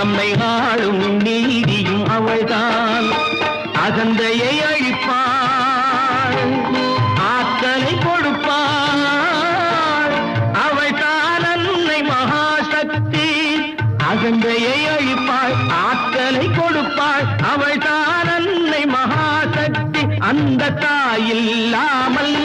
நம்மை ஆளும் நீதியும் அவள்தான். அகந்தையை அழிப்பாள், ஆற்றலை கொடுப்பாள், அவள்தான் அன்னை மகாசக்தி. அகந்தையை அழிப்பாள், ஆற்றலை கொடுப்பாள், அவள்தான் அன்னை மகாசக்தி. அந்த தாயில்லாமல்